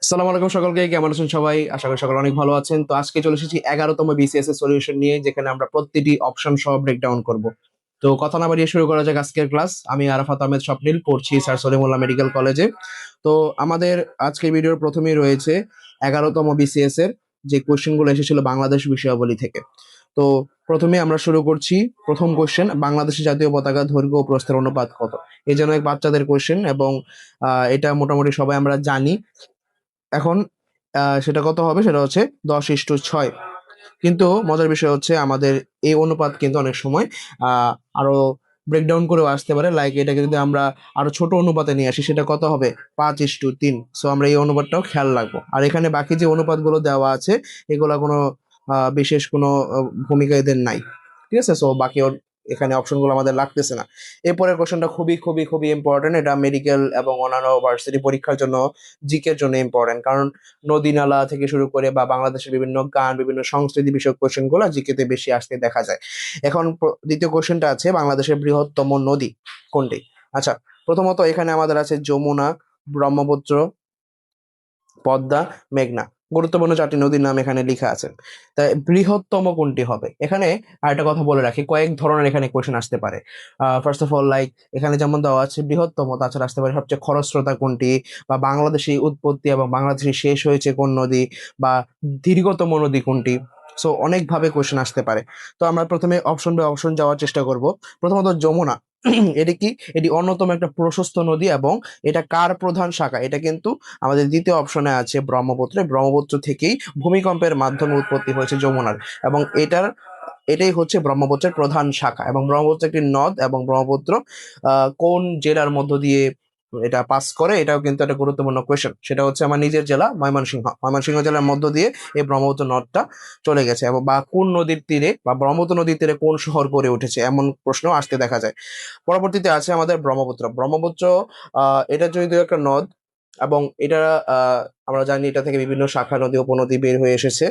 আসসালামু আলাইকুম সকলকে, কেমন আছেন সবাই? আশা করি সকলে অনেক ভালো আছেন। তো আজকে চলে এসেছি 11তম বিসিএস এর সলিউশন নিয়ে, যেখানে আমরা প্রতিটি অপশন সহ ব্রেকডাউন করব। তো কথা না বাড়িয়ে শুরু করা যাক আজকের ক্লাস। আমি আরাফাত আহমেদ স্বপ্নিল, পড়ছি স্যার সলিমুল্লাহ মেডিকেল কলেজে। তো আমাদের আজকের ভিডিওর প্রথমেই রয়েছে 11তম বিসিএস এর যে কোশ্চেন গুলো এসেছিল বাংলাদেশ বিষয়াবলী থেকে। তো প্রথমে আমরা শুরু করছি। প্রথম কোশ্চেন, বাংলাদেশের জাতীয় পতাকা দৈর্ঘ্য ও প্রস্থের অনুপাত কত? এই যেন এক বাচ্চাদের কোশ্চেন, এবং এটা মোটামুটি সবাই আমরা জানি। এখন সেটা কত হবে? সেটা হচ্ছে 10:6। কিন্তু মজার বিষয় হচ্ছে আমাদের এই অনুপাত কিন্তু অনেক সময় আরো ব্রেকডাউন করেও আসতে পারে। লাইক এটাকে যদি আমরা আরো ছোট অনুপাতে নিয়ে আসি, সেটা কত হবে? 5:3। সো আমরা এই অনুপাতটাও খেয়াল রাখবো। আর এখানে বাকি যে অনুপাতগুলো দেওয়া আছে, এগুলা কোনো বিশেষ কোনো ভূমিকা এদের নাই। ঠিক আছে, সো বাকি এখানে অপশনগুলো আমাদের লাগতেছে না। এরপরের কোশ্চেনটা খুবই খুবই খুবই ইম্পর্টেন্ট। এটা মেডিকেল এবং অন্যান্য ভার্সিটি পরীক্ষার জন্য, জিকের জন্য ইম্পর্টেন্ট। কারণ নদী নালা থেকে শুরু করে বা বাংলাদেশের বিভিন্ন গান, বিভিন্ন সংস্কৃতি বিষয়ক কোশ্চেন গুলো জিকেতে বেশি আসতে দেখা যায়। এখন দ্বিতীয় কোশ্চেনটা আছে, বাংলাদেশের বৃহত্তম নদী কোনটি? আচ্ছা, প্রথমত এখানে আমাদের আছে যমুনা, ব্রহ্মপুত্র, পদ্মা, মেঘনা। গুরুত্বপূর্ণ 4টি নদীর নাম এখানে লেখা আছে। তাই বৃহত্তম কোনটি হবে? এখানে আরেকটা কথা বলে রাখি, কয়েক ধরনের এখানে কোশ্চেন আসতে পারে। ফার্স্ট অফ অল, লাইক এখানে যেমন দেওয়া আছে বৃহত্তম, তাছাড়া আসতে পারে সবচেয়ে খরস্রোতা কোনটি, বা বাংলাদেশি উৎপত্তি এবং বাংলাদেশি শেষ হয়েছে কোন নদী, বা দীর্ঘতম নদী কোনটি। সো অনেকভাবে কোশ্চেন আসতে পারে। তো আমরা প্রথমে অপশন বাই অপশন যাওয়ার চেষ্টা করব। প্রথমত যমুনা। এটি কি? এটি অন্যতম একটা প্রশস্ত নদী, এবং এটা কার প্রধান শাখা? এটা কিন্তু আমাদের দ্বিতীয় অপশনে আছে ব্রহ্মপুত্র। ব্রহ্মপুত্র থেকেই ভূমিকম্পের মাধ্যমে উৎপত্তি হয়েছে যমুনার, এবং এটাই হচ্ছে ব্রহ্মপুত্রের প্রধান শাখা। এবং ব্রহ্মপুত্র একটি নদ, এবং ব্রহ্মপুত্র কোন জেলার মধ্য দিয়ে এটা পাস করে, এটাও কিন্তু একটা গুরুত্বপূর্ণ কোয়েশ্চেন। সেটা হচ্ছে আমার নিজের জেলা ময়মনসিংহ জেলার মধ্য দিয়ে এই ব্রহ্মপুত্র নদটা চলে গেছে। এবং বা কোন নদীর তীরে, বা ব্রহ্মপুত্র নদীর তীরে কোন শহর গড়ে উঠেছে, এমন প্রশ্ন আসতে দেখা যায়। পরবর্তীতে আছে আমাদের ব্রহ্মপুত্র। এটা যদিও একটা নদ, এবং এটা আহ, আমরা জানি এটা থেকে বিভিন্ন শাখা নদী, উপনদী বের হয়ে এসেছে।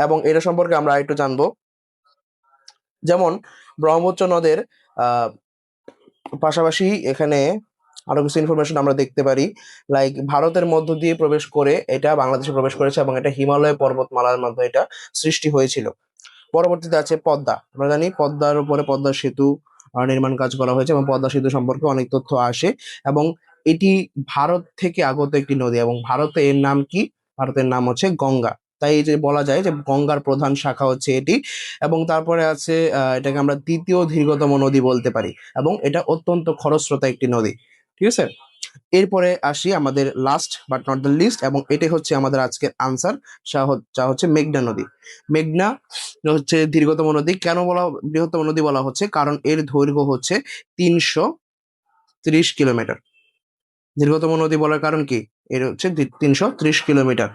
এবং এটা সম্পর্কে আমরা একটু জানবো। যেমন ব্রহ্মপুত্র নদের আহ পাশাপাশি এখানে আরো কিছু ইনফরমেশন আমরা দেখতে পারি। লাইক ভারতের মধ্য দিয়ে প্রবেশ করে এটা বাংলাদেশে প্রবেশ করেছে, এবং এটা হিমালয় পর্বতমালার মধ্যে এটা সৃষ্টি হয়েছিল। পরবর্তীতে আছে পদ্মা। আমরা জানি পদ্মার উপরে পদ্মা সেতু নির্মাণ কাজ করা হয়েছে, এবং পদ্মা সেতু সম্পর্কে অনেক তথ্য আসে। এবং এটি ভারত থেকে আগত একটি নদী, এবং ভারতে এর নাম কি? ভারতের নাম হচ্ছে গঙ্গা। তাই এই যে বলা যায় যে গঙ্গার প্রধান শাখা হচ্ছে এটি। এবং তারপরে আছে এটাকে আমরা দ্বিতীয় দীর্ঘতম নদী বলতে পারি, এবং এটা অত্যন্ত খরস্রোতা একটি নদী। ঠিক আছে, এরপরে আসি আমাদের last but not the least, এবং এটাই হচ্ছে আমাদের আজকের আনসার। যা হচ্ছে মেঘনা নদী। মেঘনা হচ্ছে দীর্ঘতম নদী। কেন বৃহত্তম নদী বলা হচ্ছে? কারণ এর দৈর্ঘ্য হচ্ছে 330 কিলোমিটার। দীর্ঘতম নদী বলার কারণ কি? এর হচ্ছে 330 কিলোমিটার,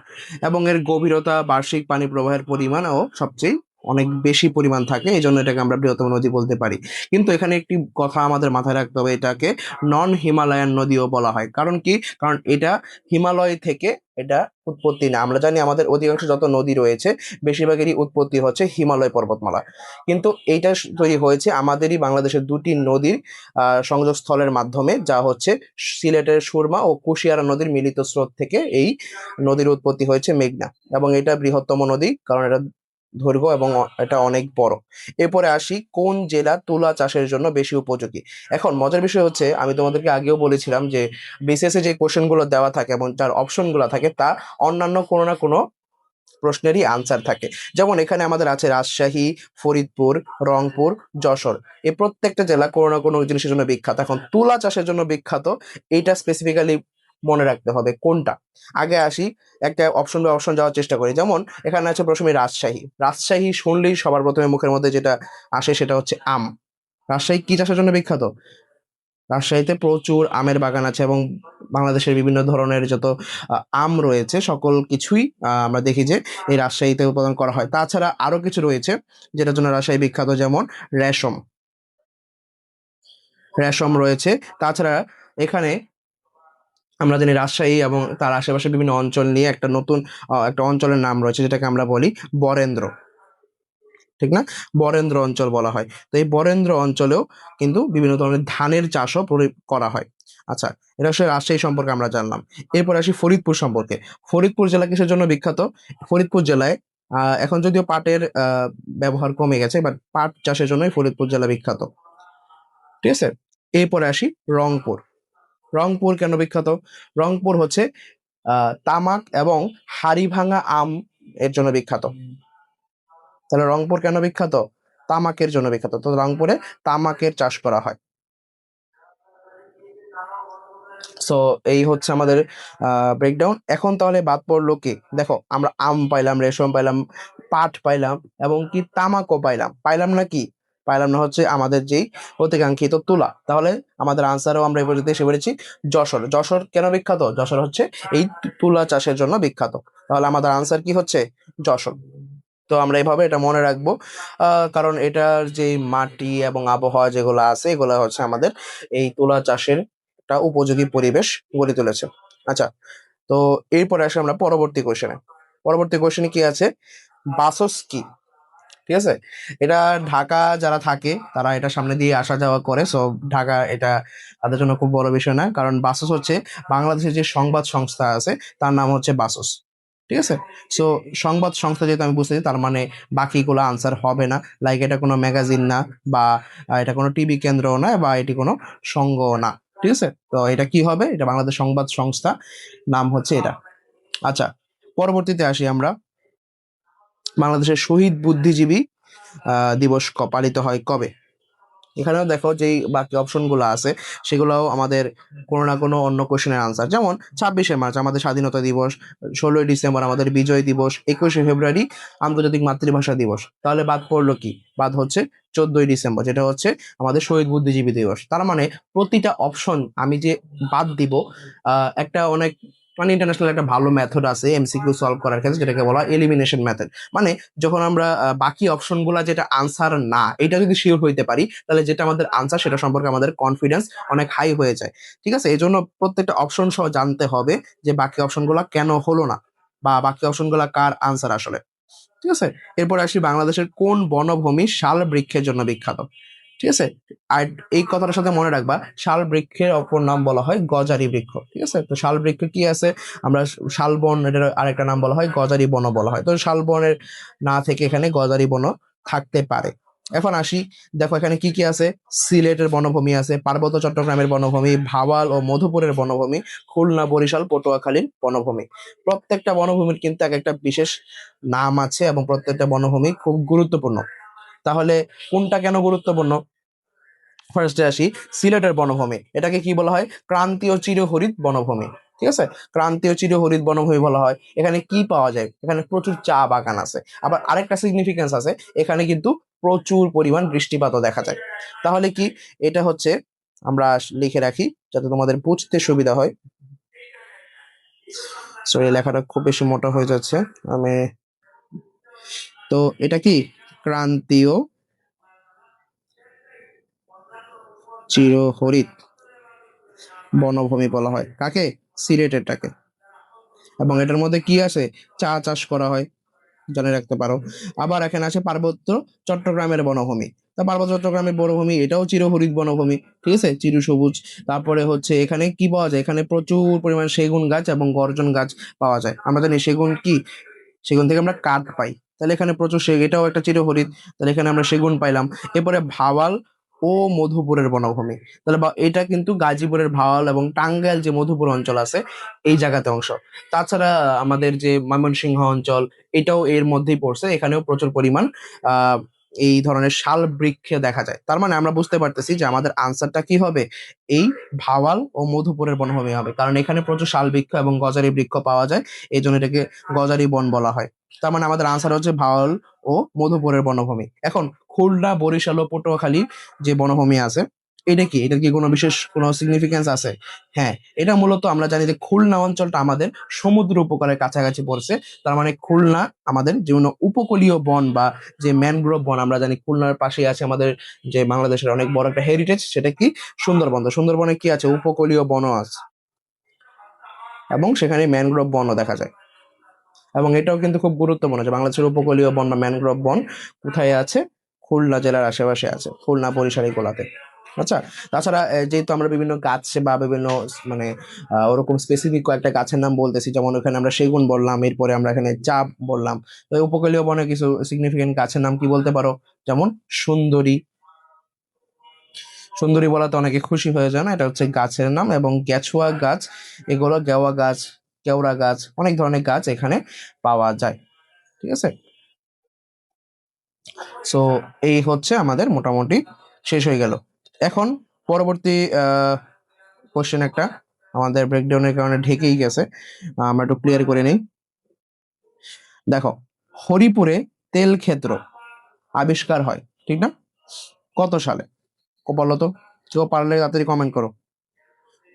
এবং এর গভীরতা, বার্ষিক পানি প্রবাহের পরিমাণও সবচেয়ে অনেক বেশি পরিমাণ থাকে, এই জন্য এটাকে আমরা বৃহত্তম নদী বলতে পারি। কিন্তু এখানে একটি কথা আমাদের মাথায় রাখতে হবে, এটাকে নন হিমালয়ান নদীও বলা হয়। কারণ কি? কারণ এটা হিমালয় থেকে এটা উৎপত্তি না। আমরা জানি আমাদের অধিকাংশ যত নদী রয়েছে, বেশিরভাগেরই উৎপত্তি হচ্ছে হিমালয় পর্বতমালা। কিন্তু এইটা তৈরি হয়েছে আমাদেরই বাংলাদেশের দুটি নদীর সংযোগস্থলের মাধ্যমে, যা হচ্ছে সিলেটের সুরমা ও কুশিয়ারা নদীর মিলিত স্রোত থেকে এই নদীর উৎপত্তি হয়েছে মেঘনা। এবং এটা বৃহত্তম নদী, কারণ এটা দৈর্ঘ্য এবং এটা অনেক বড়। এরপরে আসি, কোন জেলা তুলা চাষের জন্য বেশি উপযোগী? এখন মজার বিষয় হচ্ছে, আমি তোমাদেরকে আগেও বলেছিলাম যে বিসিএস এ যে কোশ্চেন গুলো দেওয়া থাকে এবং যার অপশন গুলো থাকে, তা অন্যান্য কোনো না কোনো প্রশ্নেরই আনসার থাকে। যেমন এখানে আমাদের আছে রাজশাহী, ফরিদপুর, রংপুর, যশোর। এই প্রত্যেকটা জেলা কোনো না কোনো জিনিসের জন্য বিখ্যাত। এখন তুলা চাষের জন্য বিখ্যাত, এইটা স্পেসিফিক্যালি মনে রাখতে হবে কোনটা। আগে আসি, একটা অপশন বাই অপশন যাওয়ার চেষ্টা করি। যেমন এখানে আছে প্রথমে রাজশাহী শুনলেই সবার প্রথমে মুখের মধ্যে যেটা আসে সেটা হচ্ছে আম। রাজশাহী কি চাষের জন্য বিখ্যাত? রাজশাহীতে প্রচুর আমের বাগান আছে, এবং বাংলাদেশের বিভিন্ন ধরনের যত আম রয়েছে সকল কিছুই আমরা দেখি যে এই রাজশাহীতে উৎপাদন করা হয়। তাছাড়া আরো কিছু রয়েছে যেটার জন্য রাজশাহী বিখ্যাত, যেমন রেশম। রেশম রয়েছে। তাছাড়া এখানে আমরা জানি রাজশাহী এবং তার আশেপাশে বিভিন্ন অঞ্চল নিয়ে একটা নতুন একটা অঞ্চলের নাম রয়েছে, যেটাকে আমরা বলি বরেন্দ্র। ঠিক না? বরেন্দ্র অঞ্চল বলা হয়। তো এই বরেন্দ্র অঞ্চলেও কিন্তু বিভিন্ন ধরনের ধানের চাষও করা হয়। আচ্ছা, এটা হচ্ছে রাজশাহী সম্পর্কে আমরা জানলাম। এরপর আসি ফরিদপুর সম্পর্কে। ফরিদপুর জেলা কিসের জন্য বিখ্যাত? ফরিদপুর জেলায় এখন যদিও পাটের ব্যবহার কমে গেছে, বাট পাট চাষের জন্যই ফরিদপুর জেলা বিখ্যাত। ঠিক আছে, এরপরে আসি রংপুর। রংপুর কেন বিখ্যাত? রংপুর হচ্ছে তামাক এবং হাড়ি ভাঙা আম এর জন্য বিখ্যাত। তাহলে রংপুর কেন বিখ্যাত? তামাকের জন্য বিখ্যাত। তো রংপুরে তামাকের চাষ করা হয়। সো এই হচ্ছে আমাদের ব্রেকডাউন। এখন তাহলে বাদ পড়লো কি? দেখো, আমরা আম পাইলাম, রেশম পাইলাম, পাট পাইলাম, এবং কি তামাকও পাইলাম। পাইলাম না কি? পাইলাম না হচ্ছে আমাদের যেই অতিকাঙ্ক্ষিত তুলা। তাহলে আমাদের আনসারও আমরা এই পর্যন্ত এসে পড়েছি যশোর। যশোর কেন বিখ্যাত? যশোর হচ্ছে এই তুলা চাষের জন্য বিখ্যাত। তাহলে আমাদের আনসার কি হচ্ছে? যশোর। তো আমরা এইভাবে এটা মনে রাখবো, কারণ এটার যে মাটি এবং আবহাওয়া যেগুলো আছে, এগুলো হচ্ছে আমাদের এই তুলা চাষের একটা উপযোগী পরিবেশ গড়ে তুলেছে। আচ্ছা, তো এরপরে আসে আমরা পরবর্তী কোশ্চেনে। পরবর্তী কোশ্চেনে কি আছে? বাসস কি? ঠিক আছে, এটা ঢাকা যারা থাকে তারা এটা সামনে দিয়ে আসা যাওয়া করে, সো ঢাকা এটা তাদের জন্য খুব বড় বিষয় না, কারণ বাসস হচ্ছে বাংলাদেশের যে সংবাদ সংস্থা আছে তার নাম হচ্ছে বাসস। ঠিক আছে, সো সংবাদ সংস্থা যেহেতু আমি বুঝতেছি, তার মানে বাকিগুলো আনসার হবে না। লাইক এটা কোনো ম্যাগাজিন না, বা এটা কোনো টিভি কেন্দ্রও না, বা এটি কোনো সংঘও না। ঠিক আছে, তো এটা কি হবে? এটা বাংলাদেশ সংবাদ সংস্থা, নাম হচ্ছে এটা। আচ্ছা, পরবর্তীতে আসি আমরা। বাংলাদেশের শহীদ বুদ্ধিজীবী দিবস পালিত হয় কবে? এখানেও দেখো যেই বাকি অপশনগুলো আছে সেগুলোও আমাদের কোনো না কোনো অন্য কোশ্চেনের আনসার। যেমন 26শে মার্চ আমাদের স্বাধীনতা দিবস, 16ই ডিসেম্বর আমাদের বিজয় দিবস, 21শে ফেব্রুয়ারি আন্তর্জাতিক মাতৃভাষা দিবস। তাহলে বাদ পড়লো কি? বাদ হচ্ছে 14ই ডিসেম্বর, যেটা হচ্ছে আমাদের শহীদ বুদ্ধিজীবী দিবস। তার মানে প্রতিটা অপশন আমি যে বাদ দিব, একটা অনেক মানে ইন্টারন্যাশনাল একটা ভালো মেথড আছে এমসিকিউ সলভ করার ক্ষেত্রে, যেটাকে বলা হয় এলিমিনেশন মেথড। মানে যখন আমরা বাকি অপশনগুলো যেটা আনসার না এটা যদি শিওর হইতে পারি, তাহলে যেটা আমাদের আনসার সেটা সম্পর্কে আমাদের কনফিডেন্স অনেক হাই হয়ে যায়। ঠিক আছে, এই জন্য প্রত্যেকটা অপশন সহ জানতে হবে যে বাকি অপশনগুলো কেন হলো না, বা বাকি অপশনগুলো কার আনসার আসলে। ঠিক আছে, এরপর আসি বাংলাদেশের কোন বনভূমি শাল বৃক্ষের জন্য বিখ্যাত? ঠিক আছে, আর এই কথাটার সাথে মনে রাখবা, শাল বৃক্ষের অপর নাম বলা হয় গজারি বৃক্ষ। ঠিক আছে, তো শাল বৃক্ষ কি আছে? আমরা শালবন, এটার আরেকটা নাম বলা হয় গজারি বন বলা হয়। তো শালবনের না থেকে এখানে গজারি বন থাকতে পারে। এখন আসি, দেখো এখানে কি কি আছে। সিলেটের বনভূমি আছে, পার্বত্য চট্টগ্রামের বনভূমি, ভাওয়াল ও মধুপুরের বনভূমি, খুলনা, বরিশাল, পটুয়াখালীর বনভূমি। প্রত্যেকটা বনভূমির কিন্তু এক একটা বিশেষ নাম আছে, এবং প্রত্যেকটা বনভূমি খুব গুরুত্বপূর্ণ। তাহলে কোনটা কেন গুরুত্বপূর্ণ? ফার্স্টে আসি, সিলেটের বনভূমি, এটাকে কি বলা হয়? ক্রান্তীয় চিরহরিৎ বনভূমি। ঠিক আছে, ক্রান্তীয় চিরহরিৎ বনভূমি বলা হয়। এখানে কি পাওয়া যায়? এখানে প্রচুর চা বাগান আছে। আবার আরেকটা সিগনিফিকেন্স আছে, এখানে কিন্তু প্রচুর পরিমাণ বৃষ্টিপাতও দেখা যায়। তাহলে কি এটা হচ্ছে, আমরা লিখে রাখি যাতে তোমাদের বুঝতে সুবিধা হয়। সরি, লেখাটা খুব বেশি মোটা হয়ে যাচ্ছে। আমি, তো এটা কি ক্রান্তীয় চিরহরিৎ বনভূমি বলা হয় কাকে? সিলেটেরটাকে। এবং এটার মধ্যে কি আছে? চা চাষ করা হয়, জেনে রাখতে পারো। আবার এখানে আছে পার্বত্য চট্টগ্রামের বনভূমি। তা পার্বত্য চট্টগ্রামের বনভূমি এটাও চিরহরিৎ বনভূমি। ঠিক আছে, চিরসবুজ। তারপরে হচ্ছে এখানে কি পাওয়া যায়? এখানে প্রচুর পরিমাণ সেগুন গাছ এবং গর্জন গাছ পাওয়া যায়। আমরা জানি সেগুন কি, সেগুন থেকে আমরা কাঠ পাই। তাহলে এখানে প্রচুর এটাও একটা চিরহরিৎ। তাহলে এখানে আমরা সেগুন পাইলাম। এরপরে ভাওয়াল ও মধুপুরের বনভূমি। তাহলে এটা কিন্তু গাজীপুরের ভাওয়াল এবং টাঙ্গাইল যে মধুপুর অঞ্চল আছে এই জায়গাতে অংশ। তাছাড়া আমাদের যে ময়মনসিংহ অঞ্চল, এটাও এর মধ্যেই পড়ছে। এখানেও প্রচুর পরিমাণ আহ এই ধরনের শাল বৃক্ষ দেখা যায়। তার মানে আমরা বুঝতে পারতেছি যে আমাদের আনসারটা কি হবে? এই ভাওয়াল ও মধুপুরের বনভূমি হবে, কারণ এখানে প্রচুর শাল বৃক্ষ এবং গজারি বৃক্ষ পাওয়া যায়। এই জন্য এটাকে গজারি বন বলা হয়। তার মানে আমাদের আনসার হচ্ছে ভাওয়াল ও মধুপুরের বনভূমি। এখন খুলনা, বরিশাল ও পটুয়াখালী যে বনভূমি আছে, এটা কি, এটার কি কোনো বিশেষ কোনো সিগনিফিকেন্স আছে? হ্যাঁ, এটা মূলত আমরা জানি যে খুলনা অঞ্চলটা আমাদের সমুদ্র উপকূলের কাছাকাছি পড়ছে। তার মানে খুলনা আমাদের যে কোনো উপকূলীয় বন বা যে ম্যানগ্রোভ বন, আমরা জানি খুলনার পাশেই আছে আমাদের যে বাংলাদেশের অনেক বড় একটা হেরিটেজ, সেটা কি? সুন্দরবন। তো সুন্দরবনে কি আছে? উপকূলীয় বনও আছে, এবং সেখানে ম্যানগ্রোভ বনও দেখা যায়। এবং এটাও কিন্তু খুব গুরুত্বপূর্ণ যে বাংলাদেশের উপকূলীয় বন বা ম্যানগ্রোভ বন কোথায় আছে? খুলনা জেলার আশেপাশে আছে, খুলনা, বরিশাল, এগুলাতে। আচ্ছা, তাছাড়া যেহেতু আমরা বিভিন্ন গাছ বা বিভিন্ন মানে ওরকম স্পেসিফিক কয়েকটা গাছের নাম বলতেছি, যেমন ওখানে আমরা সেগুন বললাম, এরপরে আমরা এখানে চাপ বললাম। তো এই উপকূলীয় বনে কিছু সিগনিফিকেন্ট গাছের নাম কি বলতে পারো? যেমন সুন্দরী। সুন্দরী বলাতে অনেকে খুশি হয়ে যায় না, এটা হচ্ছে গাছের নাম। এবং গেছুয়া গাছ, এগুলো গেওয়া গাছ, কেওড়া গাছ, অনেক ধরনের গাছ এখানে পাওয়া যায়। ঠিক আছে, সো এই হচ্ছে আমাদের মোটামুটি শেষ হয়ে গেল। এখন পরবর্তী কোশ্চেন একটা আমাদের ব্রেকডাউনের কারণে ঢেকেই গেছে, আমরা একটু ক্লিয়ার করে নিই। দেখো, হরিপুরে তেল ক্ষেত্র আবিষ্কার হয়, ঠিক না? কত সালে বলো তো? কেউ পারলে তাড়াতাড়ি কমেন্ট করো।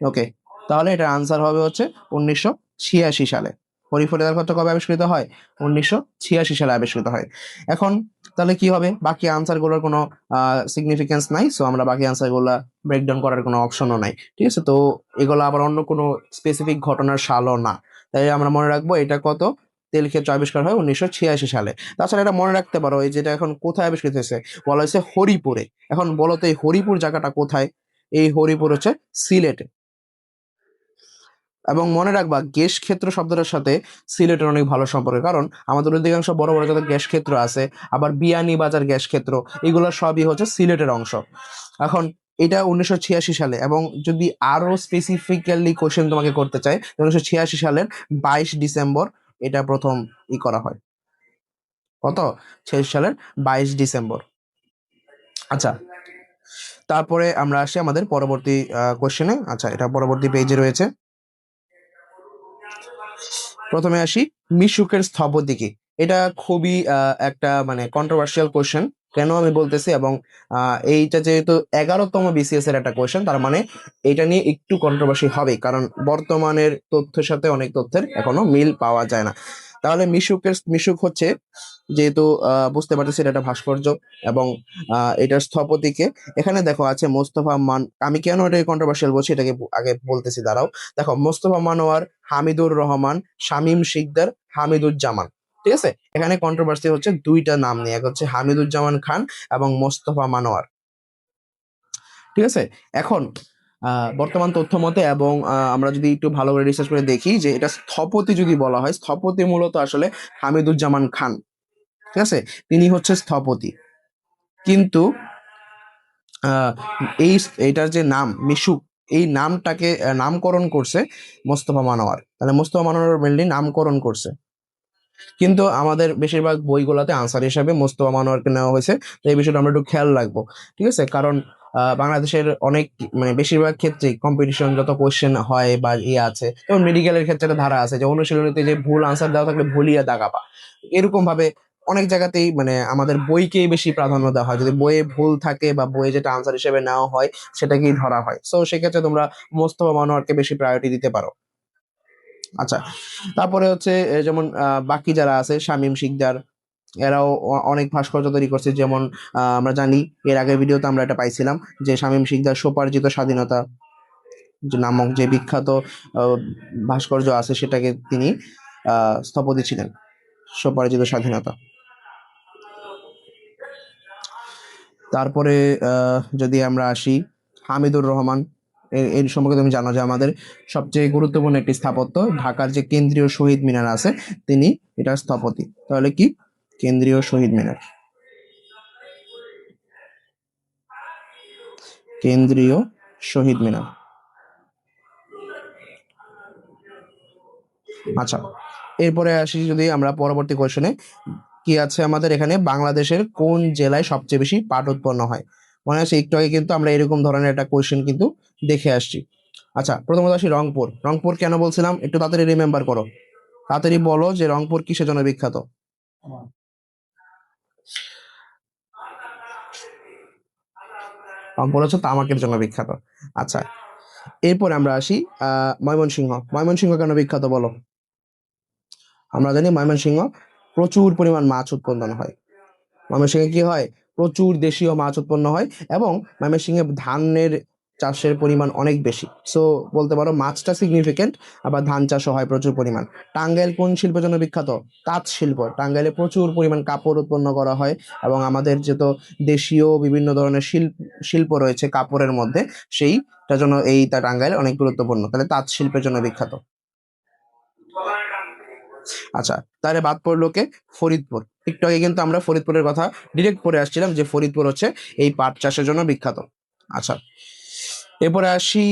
ওকে, তাহলে এটা আনসার হবে হচ্ছে 1986 সালে। হরিপুরে তেল ক্ষেত্র কবে আবিষ্কৃত হয়? 1986 সালে আবিষ্কৃত হয়। এখন তাহলে কি হবে? বাকি আনসার গুলোর কোনো সিগনিফিকেন্স নাই, সো আমরা বাকি আনসার গুলা ব্রেকডাউন করার কোনো অপশনও নাই। ঠিক আছে, তো এগুলো আবার অন্য কোনো স্পেসিফিক ঘটনার সালও না, তাই আমরা মনে রাখবো এটা কত, তেল ক্ষেত্র আবিষ্কার হয় 1986 সালে। তাছাড়া এটা মনে রাখতে পারো, এই যেটা এখন কোথায় আবিষ্কৃত হয়েছে, বলা হয়েছে হরিপুরে। এখন বলো তো এই হরিপুর জায়গাটা কোথায়? এই হরিপুর হচ্ছে সিলেটে। এবং মনে রাখবা, গ্যাস ক্ষেত্র শব্দটার সাথে সিলেটের অনেক ভালো সম্পর্ক, কারণ আমাদের অধিকাংশ বড় বড় যত গ্যাস ক্ষেত্র আছে, আবার বিয়ানীবাজার গ্যাস ক্ষেত্র, এগুলো সবই হচ্ছে সিলেটের অংশ। এখন এটা 1986 সালে, এবং যদি আরো স্পেসিফিক্যালি কোশ্চেন তোমাকে করতে চাই, 1986 সালের 22 ডিসেম্বর এটা প্রথম করা হয়। কত? 86 সালের 22 ডিসেম্বর। আচ্ছা, তারপরে আমরা আসি আমাদের পরবর্তী কোশ্চেনে। আচ্ছা, এটা পরবর্তী পেজে রয়েছে। প্রথমে আসি মিশুকের স্থপতি কি। এটা খুবই একটা মানে কন্ট্রোভার্সিয়াল কোশ্চেন। কেন আমি বলতেছি, এবং এইটা যেহেতু 11তম বিসিএস এর একটা কোশ্চেন, তার মানে এটা নিয়ে একটু কন্ট্রোভার্সি হবে, কারণ বর্তমানের তথ্যের সাথে অনেক তথ্যের এখনো মিল পাওয়া যায় না। তাহলে মিশুক হচ্ছে, যেহেতু বুঝতে পারতেছি এটা একটা ভাস্কর্য, এবং এটার স্থপতিকে, এখানে দেখো আছে মোস্তফা মান। আমি কেন এটাকে কন্ট্রোভার্সিয়াল বলছি এটাকে আগে বলতেছি, দাঁড়াও। দেখো, মোস্তফা মানোয়ার, হামিদুর রহমান, শামীম শিকদার, হামিদুজ্জামান। ঠিক আছে, এখানে কন্ট্রোভার্সি হচ্ছে দুইটা নাম নিয়ে, এক হচ্ছে হামিদুজ্জামান খান এবং মোস্তফা মানোয়ার। ঠিক আছে, এখন বর্তমান তথ্য মতে, এবং আমরা যদি একটু ভালো করে রিসার্চ করে দেখি, যে এটা স্থপতি যদি বলা হয়, স্থপতি মূলত আসলে হামিদুজ্জামান খান। ঠিক আছে, তিনি হচ্ছে স্থপতি। কিন্তু আহ, এই এটার যে নাম মিশুক, এই নামটাকে নামকরণ করছে মোস্তফা মানোয়ার। তাহলে মোস্তফা মানোয়ার মেনলি নামকরণ করছে, কিন্তু আমাদের বেশিরভাগ বইগুলোতে আনসার হিসাবে মোস্তফা মানোয়ারকে নেওয়া হয়েছে। তো এই বিষয়টা আমরা একটু খেয়াল রাখবো। ঠিক আছে, কারণ বাংলাদেশের অনেক মানে বেশিরভাগ ক্ষেত্রে কম্পিটিশন যত কোশ্চেন হয় বা ইয়ে আছে, যেমন মেডিকেলের ক্ষেত্রে একটা ধারা আছে যে অনুশীলনীতে যে ভুল আনসার দেওয়া থাকলে ভুলিয়ে দাগাবা, এরকম ভাবে অনেক জায়গাতেই মানে আমাদের বইকেই বেশি প্রাধান্য দেওয়া হয়। যদি বইয়ে ভুল থাকে বা বইয়ে যেটা আনসার হিসেবে নেওয়া হয় সেটাকেই ধরা হয়, সো সেক্ষেত্রে তোমরা মোস্তফা মনোয়ারকে বেশি প্রায়োরিটি দিতে পারো। আচ্ছা, তারপরে হচ্ছে যেমন বাকি যারা আছে, শামীম শিকদার, এরাও অনেক ভাস্কর্য তৈরি করছে। যেমন আমরা জানি, এর আগের ভিডিওতে আমরা এটা পাইছিলাম, যে শামীম শিকদার স্বোপার্জিত স্বাধীনতা যে নামক যে বিখ্যাত আহ, ভাস্কর্য আছে, সেটাকে তিনি স্থপতি ছিলেন, স্বোপার্জিত স্বাধীনতা। তারপরে যদি আমরা আসি হামিদুর রহমান, এর সম্পর্কে তুমি জানো যে আমাদের সবচেয়ে গুরুত্বপূর্ণ একটি স্থাপত্য, ঢাকার যে কেন্দ্রীয় শহীদ মিনার আছে, তিনি এটার স্থপতি। তাহলে কি, কেন্দ্রীয় শহীদ মিনার, কেন্দ্রীয় শহীদ মিনার। আচ্ছা, এরপরে আসি যদি আমরা পরবর্তী কোশ্চেনে, কি আছে আমাদের এখানে, বাংলাদেশের কোন জেলায় সবচেয়ে বেশি পাট উৎপন্ন হয়? মনে আছে একটু আগে কিন্তু আমরা এরকম ধরনের একটা কোশ্চেন কিন্তু দেখে আসছি। আচ্ছা, প্রথমত আসি রংপুর। রংপুর কেন বলছিলাম একটু তাড়াতাড়ি রিমেম্বার করো, তাড়াতাড়ি বলো যে রংপুর কিসের জন্য বিখ্যাত? রংপুর হচ্ছে তামাকের জন্য বিখ্যাত। আচ্ছা, এরপর আমরা আসি ময়মনসিংহ। ময়মনসিংহ কেন বিখ্যাত বলো? আমরা জানি ময়মনসিংহ প্রচুর পরিমাণ মাছ উৎপাদন হয়। ময়মনসিংহে কি হয়? প্রচুর দেশীয় মাছ উৎপন্ন হয়, এবং ময়মনসিংহে ধানের চাষের পরিমাণ অনেক বেশি। সো বলতে পারো মাছটা সিগনিফিকেন্ট, আবার ধান চাষও হয় প্রচুর পরিমাণ। টাঙ্গাইল কোন শিল্পের জন্য বিখ্যাত? তাঁত শিল্প। টাঙ্গাইলে প্রচুর পরিমাণ কাপড় উৎপন্ন করা হয়, এবং আমাদের যত দেশীয় বিভিন্ন ধরনের শিল্প রয়েছে কাপড়ের মধ্যে, সেইটার জন্য টাঙ্গাইল অনেক গুরুত্বপূর্ণ। তাহলে তাঁত শিল্পের জন্য বিখ্যাত। আচ্ছা, তাহলে বাদ পড়লো কে? ফরিদপুর। একটু আগে কিন্তু আমরা ফরিদপুরের কথা ডিরেক্ট পড়ে আসছিলাম যে ফরিদপুর হচ্ছে এই পাট চাষের জন্য বিখ্যাত। আচ্ছা, এরপরে আসি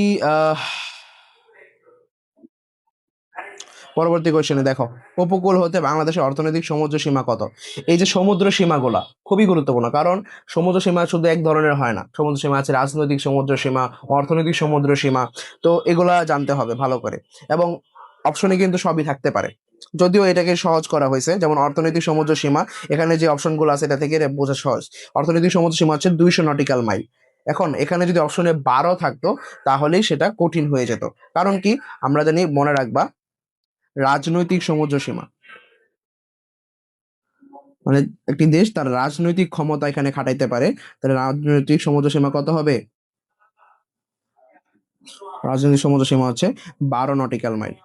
পরবর্তী কোয়েশ্চেনে। দেখো, উপকূল হতে বাংলাদেশের অর্থনৈতিক সমুদ্র সীমা কত? এই যে সমুদ্র সীমাগুলা খুবই গুরুত্বপূর্ণ, কারণ সমুদ্র সীমা শুধু এক ধরনের হয় না। সমুদ্র সীমা আছে রাজনৈতিক সমুদ্র সীমা, অর্থনৈতিক সমুদ্র সীমা। তো এগুলা জানতে হবে ভালো করে, এবং অপশনে কিন্তু সবই থাকতে পারে, যদিও এটাকে সহজ করা হয়েছে। যেমন অর্থনৈতিক সমুদ্র সীমা, এখানে যে অপশনগুলো আছে এটা থেকে এটা বোঝা সহজ। অর্থনৈতিক সমুদ্র সীমা হচ্ছে 200 নটিক্যাল মাইল। এখন এখানে যদি অপশনে 12 থাকতো তাহলেই সেটা কঠিন হয়ে যেত। কারণ কি, আমরা জানি, মনে রাখবা, রাজনৈতিক সমুদ্র সীমা মানে একটি দেশ তার রাজনৈতিক ক্ষমতা এখানে খাটাইতে পারে। তাহলে রাজনৈতিক সমুদ্র সীমা কত হবে? রাজনৈতিক সমুদ্র সীমা হচ্ছে 12 নটিক্যাল মাইল।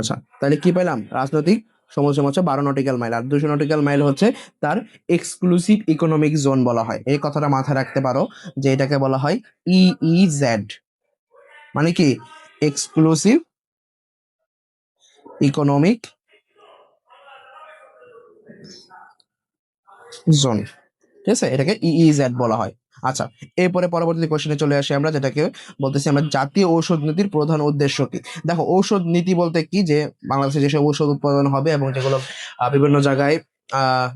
আচ্ছা, তাহলে কি পেলাম? রাজনৈতিক সমুদ্র সীমা হচ্ছে 12 নটিক্যাল মাইল, আর 200 নটিক্যাল মাইল হচ্ছে তার এক্সক্লুসিভ ইকোনমিক জোন বলা হয়। এই কথাটা মাথায় রাখতে পারো যে এটাকে বলা হয় ইইজেড। মানে কি? Exclusive economic zone. ঠিক আছে, এটাকে ইইজেড বলা হয়। আচ্ছা, এরপরে পরবর্তী কোশ্চেনে চলে আসি আমরা, যেটাকে বলতেছি আমরা জাতীয় ঔষধ নীতির প্রধান উদ্দেশ্য কি। দেখো, ঔষধ নীতি বলতে কি, যে বাংলাদেশে যেসব ঔষধ উৎপাদন হবে এবং যেগুলো বিভিন্ন জায়গায়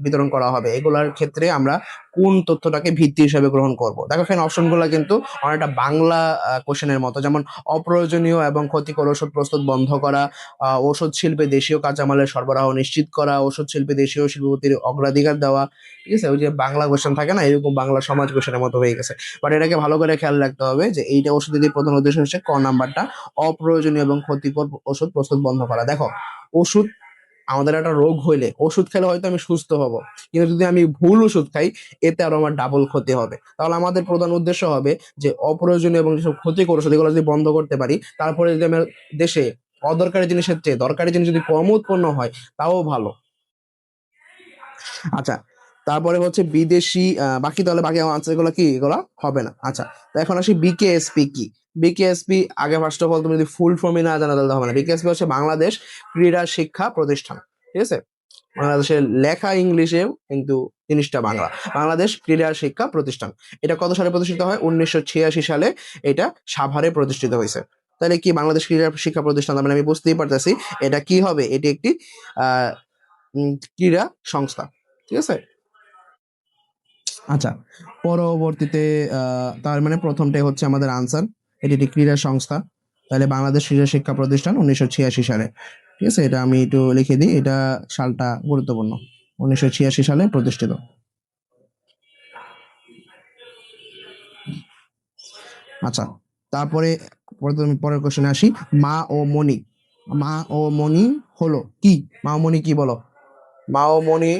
বিতরণ করা হবে, এগুলার ক্ষেত্রে আমরা কোন তথ্যটাকে ভিত্তি হিসেবে গ্রহণ করব। দেখো, এখানে অপশনগুলো কিন্তু অনেকটা বাংলা কোশ্চেনের মতো। যেমন অপ্রয়োজনীয় এবং ক্ষতিকর ওষুধ প্রস্তুত বন্ধ করা, ঔষধ শিল্পে দেশীয় কাঁচামালের সরবরাহ নিশ্চিত করা, ঔষধ শিল্পে দেশীয় শিল্পপতির অগ্রাধিকার দেওয়া। ঠিক আছে, ওই যে বাংলা কোশ্চেন থাকে না, এরকম বাংলা সমাজ কোশ্চেনের মতো হয়ে গেছে। বাট এটাকে ভালো করে খেয়াল রাখতে হবে যে এইটা ওষুধ নীতির প্রধান উদ্দেশ্য হচ্ছে ক নাম্বারটা, অপ্রয়োজনীয় এবং ক্ষতিকর ওষুধ প্রস্তুত বন্ধ করা। দেখো, ওষুধ, আমাদের একটা রোগ হইলে ওষুধ খেলে হয়তো আমি সুস্থ হব, কিন্তু যদি আমি ভুল ওষুধ খাই এতে আরো আমার ডাবল ক্ষতি হবে। তাহলে আমাদের প্রধান উদ্দেশ্য হবে যে অপ্রয়োজনীয় এবং যেসব ক্ষতিকর ওষুধ এগুলো যদি বন্ধ করতে পারি, তারপরে যদি আমার দেশে অদরকারি জিনিসের চেয়ে দরকারি জিনিস যদি কম উৎপন্ন হয় তাও ভালো। আচ্ছা, তারপরে হচ্ছে বিদেশি বাকি, তাহলে বাকি আনসার গুলো কি, এগুলো হবে না। আচ্ছা, তো এখন আসি বিকেএসপি কি। বিকেএসপি আগে ফার্স্ট অফ অল তুমি যদি ফুল ফর্মই না জানা তাহলে হবে না। বিকেএসপি হচ্ছে বাংলাদেশ ক্রীড়া শিক্ষা প্রতিষ্ঠান। ঠিক আছে, বাংলাদেশের লেখা ইংলিশেও কিন্তু জিনিসটা বাংলা। বাংলাদেশ ক্রীড়া শিক্ষা প্রতিষ্ঠান। এটা কত সালে প্রতিষ্ঠিত হয়? 1986 সালে এটা সাভারে প্রতিষ্ঠিত হয়েছে। তাহলে কি বাংলাদেশ ক্রীড়া শিক্ষা প্রতিষ্ঠান, মানে আমি বুঝতেই পারতেছি এটা কি হবে, এটি একটি আহ ক্রীড়া সংস্থা। ঠিক আছে। আচ্ছা, পরবর্তীতে তার মানে প্রথমটাই হচ্ছে আমাদের আনসার, এটি একটি ক্রীড়া সংস্থা। তাহলে বাংলাদেশ ক্রীড়া শিক্ষা প্রতিষ্ঠান 1986 সালে। ঠিক আছে, এটা আমি একটু লিখে দিই, এটা সালটা গুরুত্বপূর্ণ। 1986 সালে প্রতিষ্ঠিত। আচ্ছা, তারপরে পরের কোশ্চেনে আসি। মা ও মণি। মা ও মণি হলো কি? মা ও মণি কি বলো? মা ও মণি,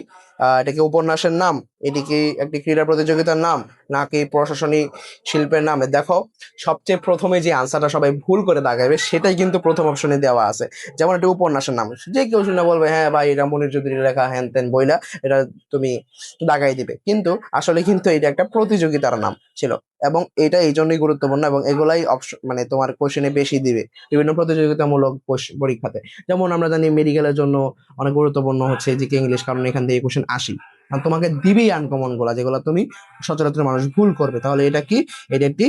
এটা কি উপন্যাসের নাম? এটি কি একটি ক্রীড়া প্রতিযোগিতার নাম, নাকি প্রশাসনিক শিল্পের নামে? দেখো, সবচেয়ে প্রথমে যে আনসারটা সবাই ভুল করে দাগাবে সেটাই কিন্তু প্রথম অপশনে দেওয়া আছে। যেমন একটা উপন্যাসের নাম, যে কেউ শুনে বলবে হ্যাঁ ভাই এটা মনির চৌধুরীর লেখা, হ্যান ত্যান বইলা এটা তুমি দাগাই দিবে, কিন্তু আসলে কিন্তু এটা একটা প্রতিযোগিতার নাম ছিল। এবং এটা এই জন্যই গুরুত্বপূর্ণ, এবং এগুলাই অপশন মানে তোমার কোশ্চেনে বেশি দিবে বিভিন্ন প্রতিযোগিতামূলক পরীক্ষাতে। যেমন আমরা জানি মেডিকেলের জন্য অনেক গুরুত্বপূর্ণ হচ্ছে জিকে ইংলিশ, কারণ এখান থেকে কোশ্চেন আসি, আর তোমাকে দিবেই আনকমন গুলা যেগুলো তুমি সচরাচর মানুষ ভুল করবে। তাহলে এটা কি? এটা একটি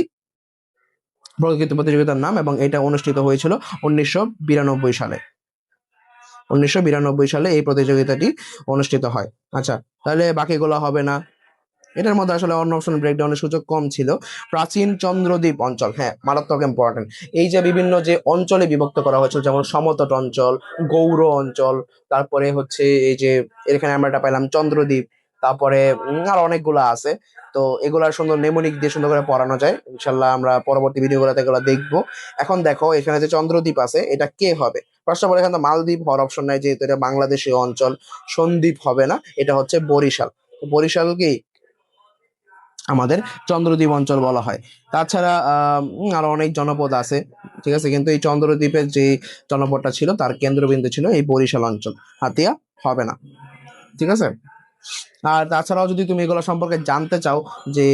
প্রকৃত প্রতিযোগিতার নাম, এবং এটা অনুষ্ঠিত হয়েছিল 1992 সালে। 1992 সালে এই প্রতিযোগিতাটি অনুষ্ঠিত হয়। আচ্ছা, তাহলে বাকিগুলো হবে না। এটার মধ্যে আসলে অন্য অপশন ব্রেকডাউনের সুযোগ কম ছিল। প্রাচীন চন্দ্রদ্বীপ অঞ্চল, হ্যাঁ মারাত্মক ইম্পর্টেন্ট। এই যে বিভিন্ন যে অঞ্চলে বিভক্ত করা হয়েছিল, যেমন সমতট অঞ্চল, গৌর অঞ্চল, তারপরে হচ্ছে এই যে এখানে আমরা এটা পাইলাম চন্দ্রদ্বীপ। তারপরে আরো অনেকগুলো আছে। তো এগুলা সুন্দর নেমোনিক দিয়ে সুন্দর করে পড়ানো যায়, ইনশাল্লাহ আমরা পরবর্তী ভিডিওগুলোতে এগুলো দেখবো। এখন দেখো এখানে যে চন্দ্রদ্বীপ আছে এটা কে হবে? ফার্স্ট অফ অল এখানে তো মালদ্বীপ হওয়ার অপশন নাই, যেহেতু এটা বাংলাদেশীয় অঞ্চল। সন্দ্বীপ হবে না, এটা হচ্ছে বরিশাল। তো বরিশাল কি আমাদের চন্দ্রদ্বীপ অঞ্চল বলা হয়। তাছাড়া আরো অনেক জনপদ আছে, ঠিক আছে, কিন্তু এই চন্দ্রদ্বীপের যে জনপদটা ছিল তার কেন্দ্রবিন্দু ছিল এই বরিশাল অঞ্চল। হাতিয়া হবে না, ঠিক আছে। আর তাছাড়াও যদি তুমি এগুলো সম্পর্কে জানতে চাও যে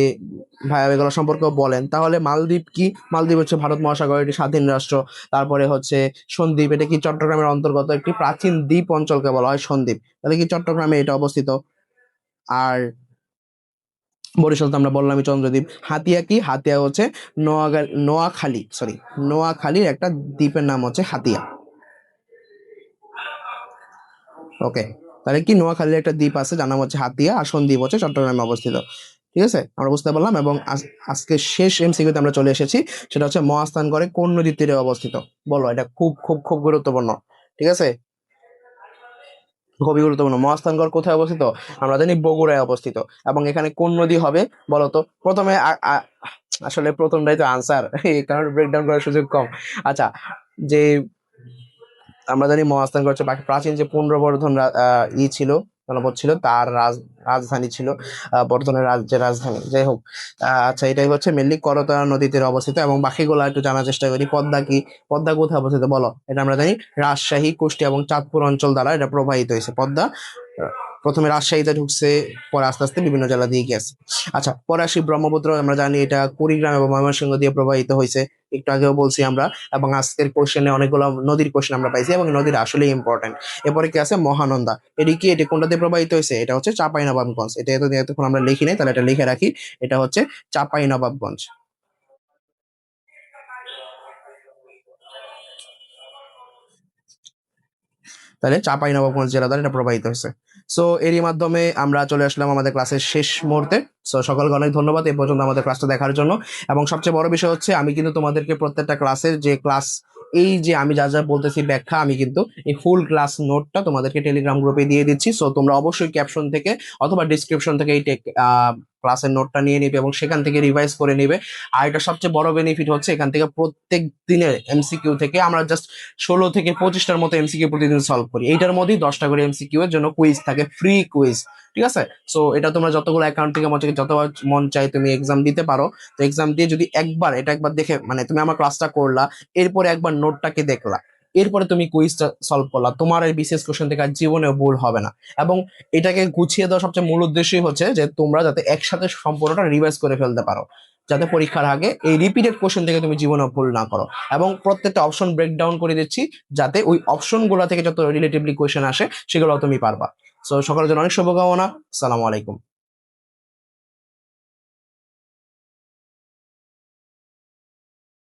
ভাইয়া এগুলো সম্পর্কে বলেন, তাহলে মালদ্বীপ কি? মালদ্বীপ হচ্ছে ভারত মহাসাগরের একটি স্বাধীন রাষ্ট্র। তারপরে হচ্ছে সন্দ্বীপ, এটা কি চট্টগ্রামের অন্তর্গত একটি প্রাচীন দ্বীপ অঞ্চলকে বলা হয় সন্দ্বীপ, তাহলে কি চট্টগ্রামে এটা অবস্থিত। আর বরিশাল তো আমরা বললামই চন্দ্রদ্বীপ। হাতিয়া কি? হাতিয়া হচ্ছে নোয়াখালী, সরি, নোয়াখালীর একটা দ্বীপের নাম হচ্ছে হাতিয়া। ওকে, তাহলে কি নোয়াখালীর একটা দ্বীপ আছে যার নাম হচ্ছে হাতিয়া, আর সন্দ্বীপ হচ্ছে চট্টগ্রামে অবস্থিত। ঠিক আছে, আমরা বুঝতে পারলাম। এবং আজকে শেষ এমসিকিউতে আমরা চলে এসেছি, সেটা হচ্ছে মহাস্থানগড়ে কোন নদীর তীরে অবস্থিত? বলো, এটা খুব খুব খুব গুরুত্বপূর্ণ। ঠিক আছে, খুবই গুরুত্বপূর্ণ। মহাস্থানগড় কোথায় অবস্থিত? আমরা জানি বগুড়ায় অবস্থিত। এবং এখানে কোন নদী হবে বলো তো? প্রথমে আসলে প্রথমটাই তো আনসার, এই কারণে ব্রেকডাউন করার সুযোগ কম। আচ্ছা, যে আমরা জানি মহাস্থানগড় হচ্ছে প্রাচীন যে পুন্ড্রবর্ধন ছিল, জনপদ ছিল, তার রাজধানী ছিল, বর্ধনের রাজ্যের রাজধানী, যাই হোক। আচ্ছা, এটাই হচ্ছে মেনলি করতোয়া নদীতে অবস্থিত। এবং বাকিগুলো একটু জানার চেষ্টা করি। পদ্মা কি? পদ্মা কোথায় অবস্থিত বলো? এটা আমরা জানি রাজশাহী, কুষ্টিয়া এবং চাঁদপুর অঞ্চল দ্বারা এটা প্রবাহিত হয়েছে পদ্মা। প্রথমে রাজশাহীতে ঢুকছে, পরে আস্তে আস্তে বিভিন্ন জেলা দিয়ে গেছে। আচ্ছা, পরে আসি ব্রহ্মপুত্র, আমরা জানি এটা কুড়িগ্রাম এবং ময়মনসিংহ দিয়ে প্রবাহিত হয়েছে, একটু আগেও বলছি আমরা। এবং আজকের কোশ্চেনে অনেকগুলো নদীর কোশ্চেন আমরা পাইছি, এবং নদীর আসলে ইম্পর্টেন্ট। এরপরে কি আছে? মহানন্দা। এটি কি? এটি কোনটা দিয়ে প্রবাহিত হয়েছে? এটা হচ্ছে চাঁপাইনবাবগঞ্জ। এটা এতক্ষণ আমরা লিখি নাই, তাহলে এটা লিখে রাখি, এটা হচ্ছে চাঁপাইনবাবগঞ্জ। তাহলে চাঁপাইনবাবগঞ্জ জেলা দ্বারা এটা প্রবাহিত হয়েছে। সো এরই মাধ্যমে আমরা চলে আসলাম আমাদের ক্লাসের শেষ মুহূর্তে। সো সকলকে অনেক ধন্যবাদ এই পর্যন্ত আমাদের ক্লাসটা দেখার জন্য। এবং সবচেয়ে বড় বিষয় হচ্ছে, আমি কিন্তু তোমাদেরকে প্রত্যেকটা ক্লাসের যে ক্লাস, এই যে আমি যা যা বলতেছি ব্যাখ্যা, আমি কিন্তু এই ফুল ক্লাস নোটটা তোমাদেরকে টেলিগ্রাম গ্রুপে দিয়ে দিচ্ছি। সো তোমরা অবশ্যই ক্যাপশন থেকে অথবা ডিসক্রিপশন থেকে এই ক্লাসের নোটটা নিয়ে নিবে এবং সেখান থেকে রিভাইজ করে নিবে। আর এটা সবচেয়ে বড় বেনিফিট হচ্ছে, এখান থেকে প্রত্যেক দিনের এমসিকিউ থেকে আমরা জাস্ট 16 থেকে 25টার মতো এমসিকিউ প্রতিদিন সলভ করি। এইটার মধ্যেই 10টা করে এমসিকিউ এর জন্য কুইজ থাকে, ফ্রি কুইজ। ঠিক আছে, সো এটা তোমরা যতগুলো অ্যাকাউন্ট থেকে যতবার মন চাই তুমি এক্সাম দিতে পারো। তো এক্সাম দিয়ে যদি একবার দেখে, মানে তুমি আমার ক্লাসটা করলা, এরপরে একবার নোটটাকে দেখলা, এরপরে তুমি কুইজটা সলভ করলা, তোমার এই বিশেষ কোশ্চেন থেকে আর জীবনেও ভুল হবে না। এবং এটাকে গুছিয়ে দেওয়ার সবচেয়ে মূল উদ্দেশ্যই হচ্ছে যে তোমরা যাতে একসাথে সম্পূর্ণটা রিভাইজ করে ফেলতে পারো, যাতে পরীক্ষার আগে এই রিপিটেড কোশ্চেন থেকে তুমি জীবনে ভুল না করো। এবং প্রত্যেকটা অপশন ব্রেকডাউন করে দিচ্ছি, যাতে ওই অপশন গুলা থেকে যত রিলেটিভলি কোশ্চেন আসে সেগুলো তুমি পারবা। সো সকলের জন্য অনেক শুভকামনা। সালামু আলাইকুম।